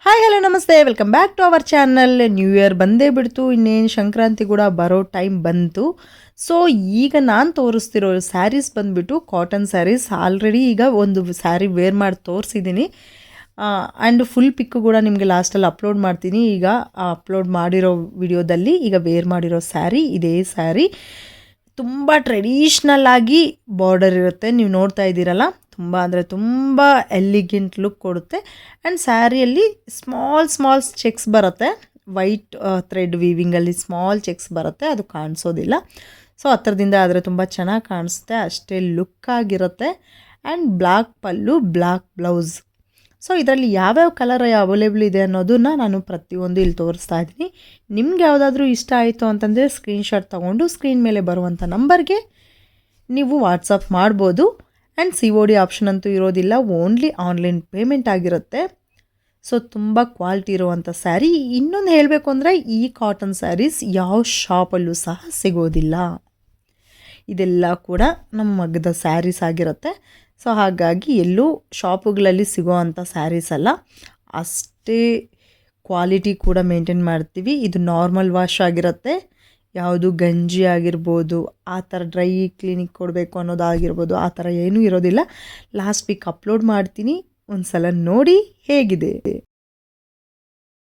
Hi hello ನಮಸ್ತೆ, welcome back to our channel. New year ಬಂದೇ ಬಿಡ್ತು, ಇನ್ನೇನು ಸಂಕ್ರಾಂತಿ ಕೂಡ ಬರೋ ಟೈಮ್ ಬಂತು. ಸೊ ಈಗ ನಾನು ತೋರಿಸ್ತಿರೋ ಸ್ಯಾರೀಸ್ ಬಂದುಬಿಟ್ಟು ಕಾಟನ್ ಸ್ಯಾರೀಸ್. ಆಲ್ರೆಡಿ ಈಗ ಒಂದು ಸ್ಯಾರಿ ವೇರ್ ಮಾಡಿ ತೋರಿಸಿದ್ದೀನಿ ಆ್ಯಂಡ್ ಫುಲ್ ಪಿಕ್ಕು ಕೂಡ ನಿಮಗೆ ಲಾಸ್ಟಲ್ಲಿ ಅಪ್ಲೋಡ್ ಮಾಡ್ತೀನಿ. ಈಗ ಅಪ್ಲೋಡ್ ಮಾಡಿರೋ ವಿಡಿಯೋದಲ್ಲಿ ಈಗ ವೇರ್ ಮಾಡಿರೋ ಸ್ಯಾರಿ ಇದೇ ಸ್ಯಾರಿ. ತುಂಬ ಟ್ರೆಡಿಷ್ನಲ್ ಆಗಿ ಬಾರ್ಡರ್ ಇರುತ್ತೆ, ನೀವು ನೋಡ್ತಾ ಇದ್ದೀರಲ್ಲ. ತುಂಬ ಅಂದರೆ ತುಂಬ ಎಲಿಗೆಂಟ್ ಲುಕ್ ಕೊಡುತ್ತೆ. ಆ್ಯಂಡ್ ಸ್ಯಾರಿಯಲ್ಲಿ ಸ್ಮಾಲ್ ಚೆಕ್ಸ್ ಬರುತ್ತೆ, ವೈಟ್ ಥ್ರೆಡ್ ವೀವಿಂಗಲ್ಲಿ ಸ್ಮಾಲ್ ಚೆಕ್ಸ್ ಬರುತ್ತೆ, ಅದು ಕಾಣಿಸೋದಿಲ್ಲ. ಸೊ ಹತ್ರದಿಂದ ಆದರೆ ತುಂಬ ಚೆನ್ನಾಗಿ ಕಾಣಿಸುತ್ತೆ, ಅಷ್ಟೇ ಲುಕ್ ಆಗಿರುತ್ತೆ. And black pallu, black blouse. So ಇದರಲ್ಲಿ ಯಾವ್ಯಾವ ಕಲರ್ ಅವೈಲೇಬಲ್ ಇದೆ ಅನ್ನೋದನ್ನು ನಾನು ಪ್ರತಿಯೊಂದು ಇಲ್ಲಿ ತೋರಿಸ್ತಾ ಇದ್ದೀನಿ. ನಿಮ್ಗೆ ಯಾವುದಾದ್ರೂ ಇಷ್ಟ ಆಯಿತು ಅಂತಂದರೆ ಸ್ಕ್ರೀನ್ಶಾಟ್ ತೊಗೊಂಡು ಸ್ಕ್ರೀನ್ ಮೇಲೆ ಬರುವಂಥ ನಂಬರ್ಗೆ ನೀವು ವಾಟ್ಸಪ್ ಮಾಡ್ಬೋದು. ಆ್ಯಂಡ್ COD ಆಪ್ಷನ್ ಅಂತೂ ಇರೋದಿಲ್ಲ, ಓನ್ಲಿ ಆನ್ಲೈನ್ ಪೇಮೆಂಟ್ ಆಗಿರುತ್ತೆ. ಸೊ ತುಂಬ ಕ್ವಾಲಿಟಿ ಇರುವಂಥ ಸ್ಯಾರಿ. ಇನ್ನೊಂದು ಹೇಳಬೇಕು ಅಂದರೆ ಈ ಕಾಟನ್ ಸ್ಯಾರೀಸ್ ಯಾವ ಶಾಪಲ್ಲೂ ಸಹ ಸಿಗೋದಿಲ್ಲ. ಇದೆಲ್ಲ ಕೂಡ ನಮ್ಮ ಮಗ್ಗದ ಸ್ಯಾರೀಸ್ ಆಗಿರುತ್ತೆ. ಸೊ ಹಾಗಾಗಿ ಎಲ್ಲೂ ಶಾಪುಗಳಲ್ಲಿ ಸಿಗೋ ಅಂಥ ಸ್ಯಾರೀಸ್ ಅಲ್ಲ, ಅಷ್ಟೇ ಕ್ವಾಲಿಟಿ ಕೂಡ ಮೇಂಟೈನ್ ಮಾಡ್ತೀವಿ. ಇದು ನಾರ್ಮಲ್ ವಾಶ್ ಆಗಿರುತ್ತೆ, ಯಾವುದು ಗಂಜಿ ಆಗಿರ್ಬೋದು, ಆ ಥರ ಡ್ರೈ ಕ್ಲೀನಿಕ್ ಕೊಡಬೇಕು ಅನ್ನೋದಾಗಿರ್ಬೋದು, ಆ ಥರ ಏನೂ ಇರೋದಿಲ್ಲ. ಲಾಸ್ಟ್ ವೀಕ್ ಅಪ್ಲೋಡ್ ಮಾಡ್ತೀನಿ, ಒಂದು ಸಲ ನೋಡಿ ಹೇಗಿದೆ.